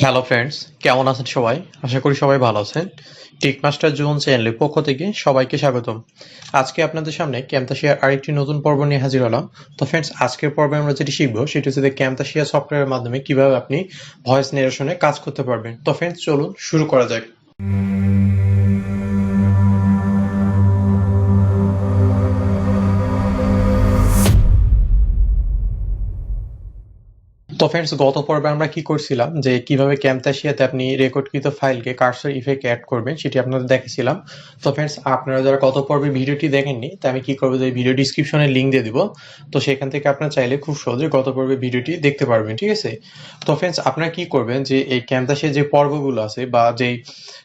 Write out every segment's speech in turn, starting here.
Hello friends, কেমন আছেন সবাই? আশা করি সবাই ভালো আছেন। টেক মাস্টার জোন চ্যানেলের পক্ষ থেকে সবাইকে স্বাগতম। আজকে আপনাদের সামনে ক্যামতাসিয়ার আরেকটি নতুন পর্ব নিয়ে হাজির হলাম। তো ফ্রেন্ডস, আজকের পর্বে আমরা যেটি শিখবো সেটি হচ্ছে ক্যামতাসিয়া সফটওয়্যারের মাধ্যমে কিভাবে আপনি ভয়েস নারেশনে কাজ করতে পারবেন। তো ফ্রেন্ডস, চলুন শুরু করা যাক। তো ফ্রেন্ডস, গত পর্বে আমরা কি করছিলাম যে কিভাবে ক্যামতাসিয়াতে আপনি রেকর্ডকৃত ফাইলকে কার্সর ইফেক্ট অ্যাড করবেন সেটি আপনাদের দেখেছিলাম। তো ফ্রেন্ডস, আপনারা যারা গত পর্বে ভিডিওটি দেখেননি তা আমি কি করবো যে ভিডিও ডিসক্রিপশনে লিঙ্ক দিয়ে দিব। তো সেখান থেকে আপনারা চাইলে খুব সহজে গত পর্বে ভিডিওটি দেখতে পারবেন, ঠিক আছে? তো ফ্রেন্ডস, আপনারা কি করবেন যে এই ক্যামতাসিয়ার যে পর্বগুলো আছে বা যেই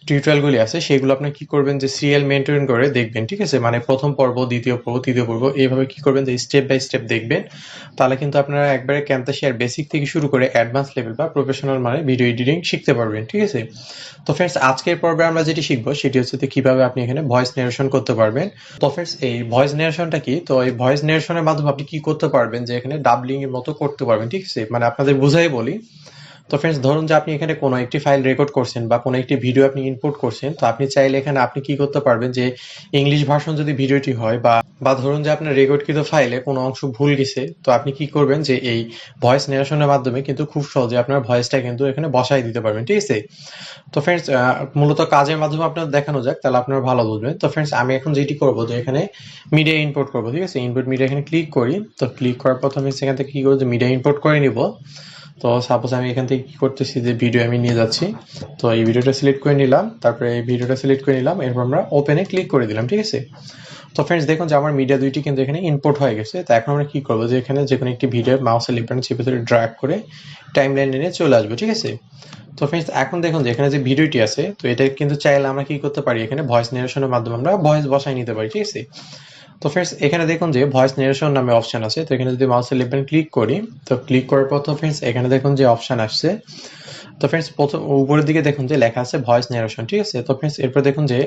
টিউটোরিয়ালগুলি আছে সেগুলো আপনি কি করবেন যে সিরিয়াল মেনটেন করে দেখবেন, ঠিক আছে? মানে প্রথম পর্ব, দ্বিতীয় পর্ব, তৃতীয় পর্ব এইভাবে কি করবেন যে স্টেপ বাই স্টেপ দেখবেন। তাহলে কিন্তু আপনারা একবারে ক্যামতাসিয়ার বেসিক থেকে শুরু করে অ্যাডভান্স লেভেল বা প্রফেশনাল মানে ভিডিও এডিটিং শিখতে পারবেন, ঠিক আছে? তো ফ্রেন্ডস, আজকের পর্বে আমরা যেটি শিখবো সেটি হচ্ছে কিভাবে আপনি এখানে ভয়েস নারেশন করতে পারবেন। তো ফ্রেন্ডস, এই ভয়েস নারেশনটা কি? তো এই ভয়েস নারেশনের মাধ্যমে আপনি কি করতে পারবেন যে এখানে ডাবলিং এর মতো করতে পারবেন, ঠিক আছে? মানে আপনাদের বুঝাই বলি। তো ফ্রেন্ডস, ধরুন যে আপনি এখানে কোনো একটি ফাইল রেকর্ড করছেন বা কোনো একটি ভিডিও আপনি ইনপুট করছেন, তো আপনি চাইলে এখানে আপনি কি করতে পারবেন যে ইংলিশ ভার্সন যদি ভিডিওটি হয় বা বা ধরুন যে আপনার রেকর্ডকৃত ফাইলে কোনো অংশ ভুল গেছে, তো আপনি কি করবেন যে এই ভয়েস নারেশনের মাধ্যমে কিন্তু খুব সহজে আপনার ভয়েসটা কিন্তু এখানে বসাই দিতে পারবেন, ঠিক আছে? তো ফ্রেন্ডস, মূলত কাজের মাধ্যমে আপনার দেখানো যাক, তাহলে আপনারা ভালো বুঝবেন। তো ফ্রেন্ডস, আমি এখন যেটি করবো যে এখানে মিডিয়া ইনপুট করবো, ঠিক আছে? ইনপুট মিডিয়া এখানে ক্লিক করি। তো ক্লিক করার পর আমি সেখান থেকে কি করবো যে মিডিয়া ইনপুট করে নিব। তো সাপোজ আমি এখান থেকে কি করতেছি যে ভিডিও আমি নিয়ে যাচ্ছি। তো এই ভিডিওটা সিলেক্ট করে নিলাম, তারপরে এই ভিডিওটা সিলেক্ট করে নিলাম, এরপর আমরা ওপেনে ক্লিক করে দিলাম, ঠিক আছে? তো ফ্রেন্ডস, দেখুন যে আমার মিডিয়া দুইটি কিন্তু এখানে ইনপুট হয়ে গেছে। তো এখন আমরা কি করবো যে এখানে যে কোনো একটি ভিডিও মাউসের লেফট বাটন চেপে ধরে ড্র্যাগ করে টাইম লাইন নিয়ে চলে আসবো, ঠিক আছে? তো ফ্রেন্ডস, এখন দেখুন যে এখানে যে ভিডিওটি আছে, তো এটা কিন্তু চাইলে আমরা কি করতে পারি, এখানে ভয়েস নারেশনের মাধ্যমে আমরা ভয়েস বসাই নিতে পারি, ঠিক আছে? তো ফ্রেন্ডস, এখানে দেখুন যে ভয়েস নারেশন নামে অপশন আছে। তো এখানে যদি মাউসের লেফট বাটন ক্লিক করি, তো ক্লিক করার পর তো ফ্রেন্ডস এখানে দেখুন যে অপশন আসছে। তো ফ্রেন্ডস, প্রথম উপরের দিকে দেখুন যে লেখা আছে ভয়েস নারেশন, ঠিক আছে? তো ফ্রেন্ডস, এরপর দেখুন যে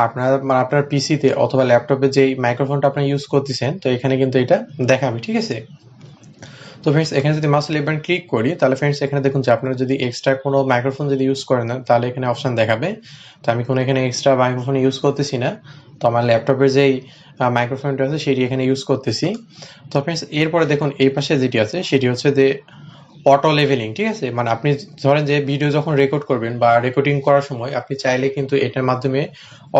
আপনার পিসিতে অথবা ল্যাপটপে যে মাইক্রোফোনটা আপনি ইউজ করতেছেন, তো এখানে কিন্তু এটা দেখাবে, ঠিক আছে? তো ফ্রেন্ডস, এখানে যদি মাউস লেফট বাটন ক্লিক করি, তাহলে ফ্রেন্ডস এখানে দেখুন যে আপনারা যদি এক্সট্রা কোনো মাইক্রোফোন যদি ইউজ করেন না, তাহলে এখানে অপশন দেখাবে। তো আমি কোনো এখানে এক্সট্রা মাইক্রোফোন ইউজ করতেছি না। তো আমার ল্যাপটপের যেই মাইক্রোফোনটা আছে সেটি এখানে ইউজ করতেছি। তো ফ্রেন্ডস, এরপরে দেখুন এই পাশে যেটি আছে সেটি হচ্ছে যে অটো লেভেলিং, ঠিক আছে? মানে আপনি ধরেন যে ভিডিও যখন রেকর্ড করবেন বা রেকর্ডিং করার সময় আপনি চাইলে কিন্তু এটার মাধ্যমে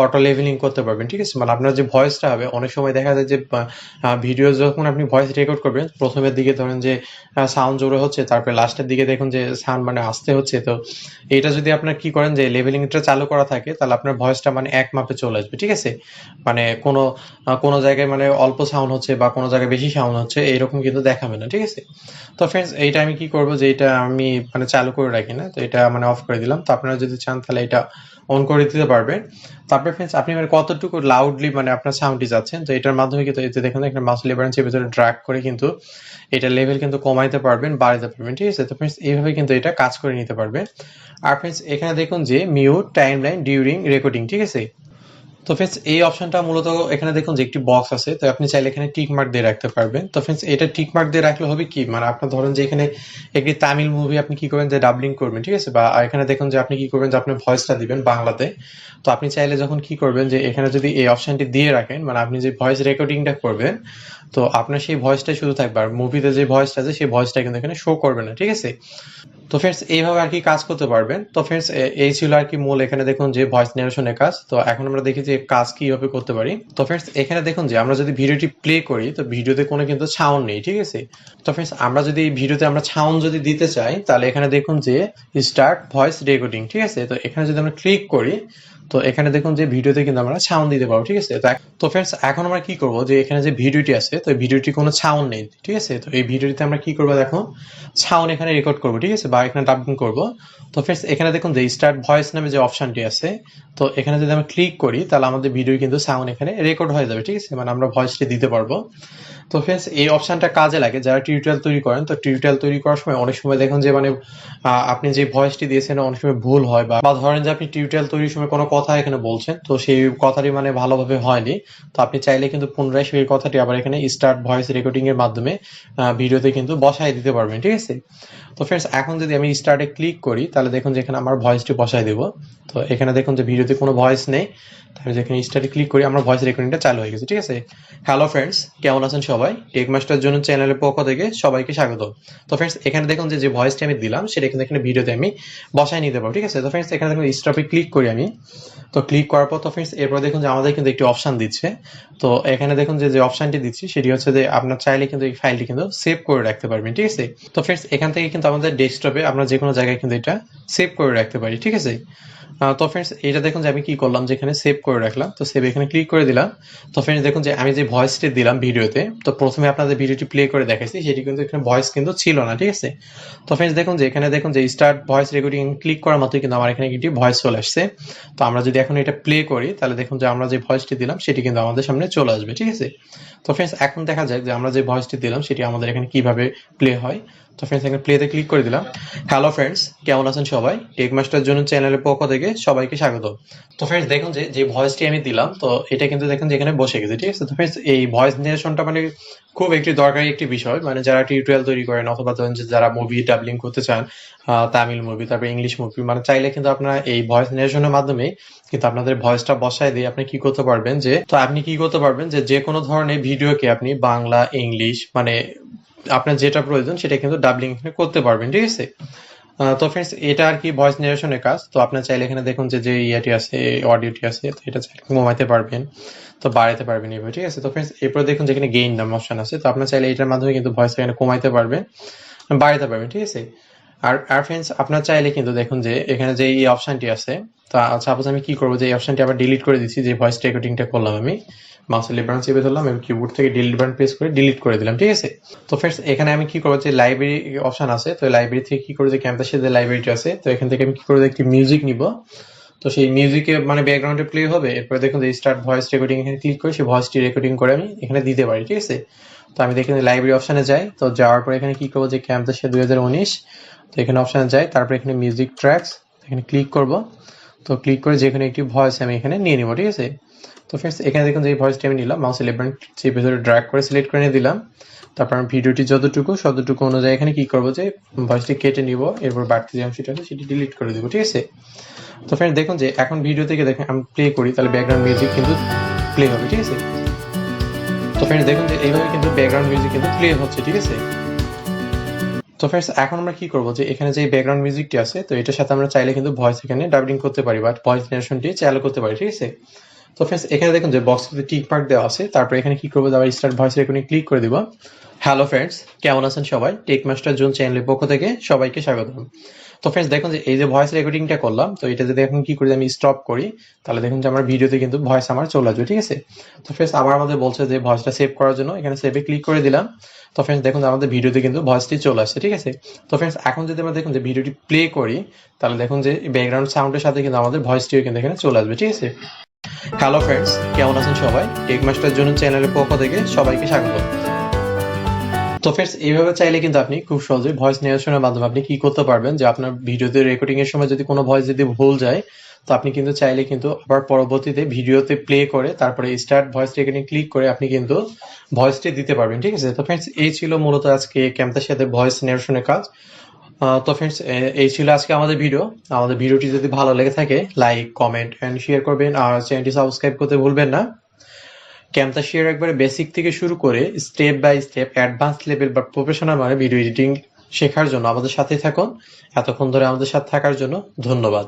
অটো লেভেলিং করতে পারবেন, ঠিক আছে? মানে আপনার যে ভয়েসটা হবে, অনেক সময় দেখা যায় যে ভিডিও যখন আপনি ভয়েস রেকর্ড করবেন, প্রথমের দিকে ধরেন যে সাউন্ড জোরে হচ্ছে, তারপরে লাস্টের দিকে দেখুন যে সাউন্ড মানে আসতে হচ্ছে। তো এটা যদি আপনার কি করেন যে লেভেলিংটা চালু করা থাকে, তাহলে আপনার ভয়েসটা মানে এক মাপে চলে আসবে, ঠিক আছে? মানে কোনো জায়গায় মানে অল্প সাউন্ড হচ্ছে বা কোনো জায়গায় বেশি সাউন্ড হচ্ছে এরকম কিন্তু দেখাবে না, ঠিক আছে? তো ফ্রেন্ডস, এইটা আমি কি করবো যে এটা আমি মানে চালু করে রাখি না, তো এটা মানে অফ করে দিলাম। তো আপনারা যদি চান তাহলে এটা অন করে দিতে পারবেন। তারপরে ফ্রেন্ডস, আপনি মানে কতটুকু লাউডলি মানে আপনার সাউন্ডটি যাচ্ছেন, তো এটার মাধ্যমে কিন্তু এই যে দেখুন এখানে মাউস লেফট বাটন চেপে ধরে ড্র্যাগ করে কিন্তু এটা লেভেল কিন্তু কমাইতে পারবেন, বাড়াতে পারবেন, ঠিক আছে? তো ফ্রেন্ডস, এইভাবে কিন্তু এটা কাজ করে নিতে পারবে। আর ফ্রেন্ডস, এখানে দেখুন যে mute time line during recording, ঠিক আছে? তো ফ্রেন্ডস, এই অপশনটা মূলত এখানে দেখুন যে একটি বক্স আছে, তো আপনি চাইলে এখানে টিক মার্ক দিয়ে রাখতে পারবেন। তো ফ্রেন্ডস, এটা টিক মার্ক দিয়ে রাখলে হবে কি, মানে আপনার ধরেন যে এখানে একটি তামিল মুভি আপনি কি করবেন যে ডাবলিং করবেন, ঠিক আছে? বা এখানে দেখুন যে আপনি কি করবেন যে আপনি ভয়েসটা দিবেন বাংলাতে। তো আপনি চাইলে যখন কি করবেন যে এখানে যদি এই অপশনটি দিয়ে রাখেন, মানে আপনি যে ভয়েস রেকর্ডিংটা করবেন, তো আপনার সেই ভয়েসটাই শুধু থাকবে, আর মুভিতে যে ভয়েসটা আছে সেই ভয়েসটা কিন্তু এখানে শো করবে না, ঠিক আছে? তো ফ্রেন্ডস, এইভাবে আর কি কাজ করতে পারবেন। তো ফ্রেন্ডস, এই ছিল আর কি মূল এখানে দেখুন যে ভয়েস নারেশনের কাজ। তো এখন আমরা দেখি যে কাজ কিভাবে করতে পারি। তো ফ্রেন্ডস, এখানে দেখুন যে আমরা যদি ভিডিওটি প্লে করি, তো ভিডিওতে কোনো কিন্তু সাউন্ড নেই, ঠিক আছে? তো ফ্রেন্ডস, আমরা যদি এই ভিডিওতে আমরা সাউন্ড যদি দিতে চাই, তাহলে এখানে দেখুন যে স্টার্ট ভয়েস রেকর্ডিং, ঠিক আছে? তো এখানে যদি আমরা ক্লিক করি, তো এখানে দেখুন যে ভিডিওতে কিন্তু আমরা সাউন্ড দিতে পারবো, ঠিক আছে? তো ফ্রেন্ডস, এখন আমরা কি করব যে এখানে যে ভিডিওটি আছে, তো এই ভিডিওটি কোনো সাউন্ড নেই, ঠিক আছে? তো এই ভিডিওটিতে আমরা কি করবো দেখো, সাউন্ড এখানে রেকর্ড করবো, ঠিক আছে? বা এখানে ডাবিং করবো। তো ফ্রেন্ডস, এখানে দেখুন যে স্টার্ট ভয়েস নামে যে অপশনটি আছে, তো এখানে যদি আমরা ক্লিক করি, তাহলে আমাদের ভিডিও কিন্তু সাউন্ড এখানে রেকর্ড হয়ে যাবে, ঠিক আছে? মানে আমরা ভয়েসটি দিতে পারবো। তো ফ্রেন্ডস, এই অপশনটা কাজে লাগে যারা টিউটোরিয়াল তৈরি করেন। তো টিউটোরিয়াল তৈরি করার সময় অনেক সময় দেখুন যে মানে আপনি যে ভয়েসটি দিয়েছেন অনেক সময় ভুল হয়, বা ধরেন যে আপনি টিউটোরিয়াল তৈরির সময় কোনো কথা এখানে বলছেন, তো সেই কথাটি মানে ভালোভাবে হয়নি। তো আপনি চাইলে কিন্তু পুনরায় সেই কথাটি আবার এখানে স্টার্ট ভয়েস রেকর্ডিং এর মাধ্যমে ভিডিওতে কিন্তু বসায় দিতে পারবেন, ঠিক আছে? তো তো ফ্রেন্ডস এখন যদি আমি স্টার্টে ক্লিক করি তাহলে দেখুন যে এখানে আমার ভয়েসটি বসাই দেব। তো এখানে দেখুন যে ভিডিওতে কোনো ভয়েস নেই, তাহলে যেখানে স্টার্টে ক্লিক করি আমার ভয়েস রেকর্ডিংটা চালু হয়ে গেছে। ঠিক আছে, হ্যালো ফ্রেন্ডস, কেমন আছেন সবাই? টেক মাস্টার জন্য চ্যানেলের পক্ষ থেকে সবাইকে স্বাগত। তো ফ্রেন্ডস এখানে দেখুন যে ভয়েসটি আমি দিলাম সেটা কিন্তু এখানে ভিডিওতে আমি বসাই নিতে পারবো। ঠিক আছে, তো ফ্রেন্ডস এখানে দেখুন স্টপে ক্লিক করি আমি। তো ক্লিক করার পর তো ফ্রেন্ডস এরপর দেখুন যে আমাদের কিন্তু একটি অপশন দিচ্ছে। তো এখানে দেখুন যে অপশনটি দিচ্ছি সেটি হচ্ছে যে আপনার চাইলে কিন্তু এই ফাইলটি কিন্তু সেভ করে রাখতে পারবেন। ঠিক আছে, তো ফ্রেন্ডস এখান থেকে কিন্তু আমাদের ডেস্কটপে আমরা যে কোনো জায়গায় কিন্তু এটা সেভ করে রাখতে পারি। ঠিক আছে, তো ফ্রেন্ডস এটা দেখুন যে আমি কি করলাম, যেখানে সেভ করে রাখলাম, তো সেভ এখানে ক্লিক করে দিলাম। তো ফ্রেন্ডস দেখুন যে আমি যে ভয়েসটি দিলাম ভিডিওতে, তো প্রথমে আপনাদের ভিডিওটি প্লে করে দেখাইছি, সেটি কিন্তু এখানে ভয়েস কিন্তু ছিল না। ঠিক আছে, তো ফ্রেন্ডস দেখুন যে এখানে দেখুন যে স্টার্ট ভয়েস রেকর্ডিং ক্লিক করার মাত্রই কিন্তু আমার এখানে একটি ভয়েস চলে আসছে। তো আমরা যদি এখন এটা প্লে করি তাহলে দেখুন যে আমরা যে ভয়েসটি দিলাম সেটি কিন্তু আমাদের সামনে চলে আসবে। ঠিক আছে, তো ফ্রেন্ডস এখন দেখা যাক যে আমরা যে ভয়েসটি দিলাম সেটি আমাদের এখানে কিভাবে প্লে হয়। তো ফ্রেন্ডস এখানে প্লেতে ক্লিক করে দিলাম। হ্যালো ফ্রেন্ডস, কেমন আছেন সবাই? টেক মাস্টার জন্য চ্যানেলের পক্ষ থেকে সবাইকে স্বাগত। তো ফ্রেন্ডস দেখুন যে ভয়েসটি আমি দিলাম, তো এটা কিন্তু দেখুন যে এখানে বসে গেছে। ঠিক আছে, তো ফ্রেন্ডস এই ভয়েস জেনারেশনটা মানে খুব একটি দরকারি একটি বিষয়, মানে যারা টিউটোরিয়াল তৈরি করেন অথবা ধরেন যে যারা মুভি ডাবলিং করতে চান, তামিল মুভি তারপর ইংলিশ মুভি, মানে চাইলে কিন্তু আপনারা এই ভয়েস জেনারেশনের মাধ্যমে কিন্তু আপনাদের ভয়েসটা বসায় দিয়ে আপনি কি করতে পারবেন যে কোনো ধরনের ভিডিওকে আপনি বাংলা ইংলিশ মানে আপনার যেটা প্রয়োজন সেটা কিন্তু ডাবলিং করতে পারবেন। ঠিক আছে, তো ফ্রেন্ডস এটা আর কি ভয়েস জেনারেশনের কাজ। তো আপনার চাইলে এখানে দেখুন যে ইয়াটি আছে, অডিওটি আছে, তো এটা চাইলে কমাইতে পারবেন, তো বাড়াতে পারবেন এইভাবে। ঠিক আছে, তো ফ্রেন্ডস এরপর দেখুন যেখানে গেইন নাম অপশন আছে, তো আপনার চাইলে এটার মাধ্যমে কিন্তু ভয়েস এখানে কমাইতে পারবেন, বাড়াতে পারবেন। ঠিক আছে, আর ফ্রেন্ডস আপনার চাইলে কিন্তু দেখুন যে এখানে যে এই অপশনটি আছে, তো সাপোজ আমি কি করবো যে এই অপশনটি আবার ডিলিট করে দিচ্ছি, যে ভয়েস রেকর্ডিংটা করলাম আমি মাউসের লেফট বাটন চেপে ধরলাম এবং কিবোর্ড থেকে ডিলিট বাটন প্রেস করে ডিলিট করে দিলাম। ঠিক আছে, তো ফ্রেন্ডস এখানে আমি কি করবো যে লাইব্রেরি অপশন আছে, তো লাইব্রেরি থেকে কি করবো যে ক্যাম্পাসে যে লাইব্রেরিটা আছে, তো এখান থেকে আমি কি করবো একটি মিউজিক নিব। তো সেই মিউজিকে মানে ব্যাকগ্রাউন্ডে প্লে হবে, এরপরে দেখুন যে স্টার্ট ভয়েস রেকর্ডিং এখানে ক্লিক করে সেই ভয়েসটি রেকর্ডিং করে আমি এখানে দিতে পারি। ঠিক আছে, তো আমি দেখুন লাইব্রেরি অপশনে যাই, তো যাওয়ার পর এখানে কি করবো যে ক্যাম্পাসে 2019, তো এখানে অপশনে যাই, তারপর এখানে মিউজিক ট্র্যাকস এখানে ক্লিক করব। তো ক্লিক করে যেখানে একটি ভয়েস আমি এখানে নিয়ে নিব। ঠিক আছে, তো ফ্রেন্ডস এখানে দেখুন যে এই ভয়েসটি আমি নিলাম, মাউসের লেফট বাটন চেপে ধরে ড্র্যাগ করে সিলেক্ট করে নিয়ে দিলাম। তারপর আমি ভিডিওটি যতটুকু অনুযায়ী এখানে কি করবো যে ভয়েসটি কেটে নিব, এরপর বাড়তি যে অংশটা আছে সেটি ডিলিট করে দেবো। ঠিক আছে, তো ফ্রেন্ড দেখুন যে এখন ভিডিও থেকে দেখেন আমি প্লে করি তাহলে ব্যাকগ্রাউন্ড মিউজিক কিন্তু প্লে হবে। ঠিক আছে, তো ফ্রেন্ডস দেখুন যে এইভাবে কিন্তু ব্যাকগ্রাউন্ড মিউজিক কিন্তু প্লে হচ্ছে। ঠিক আছে, তো ফ্রেন্ডস এখন আমরা কি করবো যে এখানে যে ব্যাকগ্রাউন্ড মিউজিকটি আছে, তো এটার সাথে আমরা চাইলে কিন্তু ভয়েস এখানে ডাবিং করতে পারি বা ভয়েস জেনারেশনটি চালু করতে পারি। ঠিক আছে, তো ফ্রেন্ডস এখানে দেখুন যে বক্সটিতে টিক মার্ক দেওয়া আছে, তারপর এখানে কি করবো আবার স্টার্ট ভয়েস রেকর্ডিং ক্লিক করে দিব। হ্যালো ফ্রেন্ডস, কেমন আছেন সবাই? টেক মাস্টার জোন চ্যানেলের পক্ষ থেকে সবাইকে স্বাগত। তো ফ্রেন্ডস দেখুন যে এই যে ভয়েস রেকর্ডিংটা করলাম, তো এটা যদি এখন কি করি আমি স্টপ করি তাহলে দেখুন যে আমার ভিডিওতে কিন্তু ভয়েস আমার চলে আসবে। ঠিক আছে, তো ফ্রেন্ডস আবার আমাদের বলছে যে ভয়েসটা সেভ করার জন্য এখানে সেভে ক্লিক করে দিলাম। তো ফ্রেন্ডস দেখুন আমাদের ভিডিওতে কিন্তু ভয়েসটি চলে আসছে। ঠিক আছে, তো ফ্রেন্ডস এখন যদি আমরা দেখুন যে ভিডিওটি প্লে করি তাহলে দেখুন যে ব্যাকগ্রাউন্ড সাউন্ডের সাথে কিন্তু আমাদের ভয়েসটিও কিন্তু এখানে চলে আসবে। ঠিক আছে, হ্যালো ফ্রেন্ডস, কেমন আছেন সবাই? টেক মাস্টার জন্য চ্যানেলের পক্ষ থেকে সবাইকে স্বাগত। তো ফ্রেন্ডস এইভাবে চাইলে কিন্তু আপনি খুব সহজে ভয়েস নির্বাচনের মাধ্যমে আপনি কি করতে পারবেন যে আপনার ভিডিওতে রেকর্ডিং এর সময় যদি কোনো ভয়েস যদি ভুল যায়, তো আপনি কিন্তু চাইলে কিন্তু আবার পরবর্তীতে ভিডিওতে প্লে করে তারপরে স্টার্ট ভয়েস রেকর্ডিং ক্লিক করে আপনি কিন্তু ভয়েসটি দিতে পারবেন। ঠিক আছে, তো ফ্রেন্ডস এই ছিল মূলত আজকে ক্যামতাসিয়াতে ভয়েস নির্বাচনের কাজ। তো ফ্রেন্ডস এই ছিল আজকে আমাদের ভিডিও। আমাদের ভিডিওটি যদি ভালো লেগে থাকে লাইক কমেন্ট এন্ড শেয়ার করবেন, আর চ্যানেলটি সাবস্ক্রাইব করতে ভুলবেন না। ক্যামতাসিয়ার একবারে বেসিক থেকে শুরু করে step by step advance level বা প্রফেশনাল মানে ভিডিও এডিটিং শেখার জন্য আমাদের সাথে থাকুন। এতক্ষণ ধরে আমাদের সাথে থাকার জন্য ধন্যবাদ।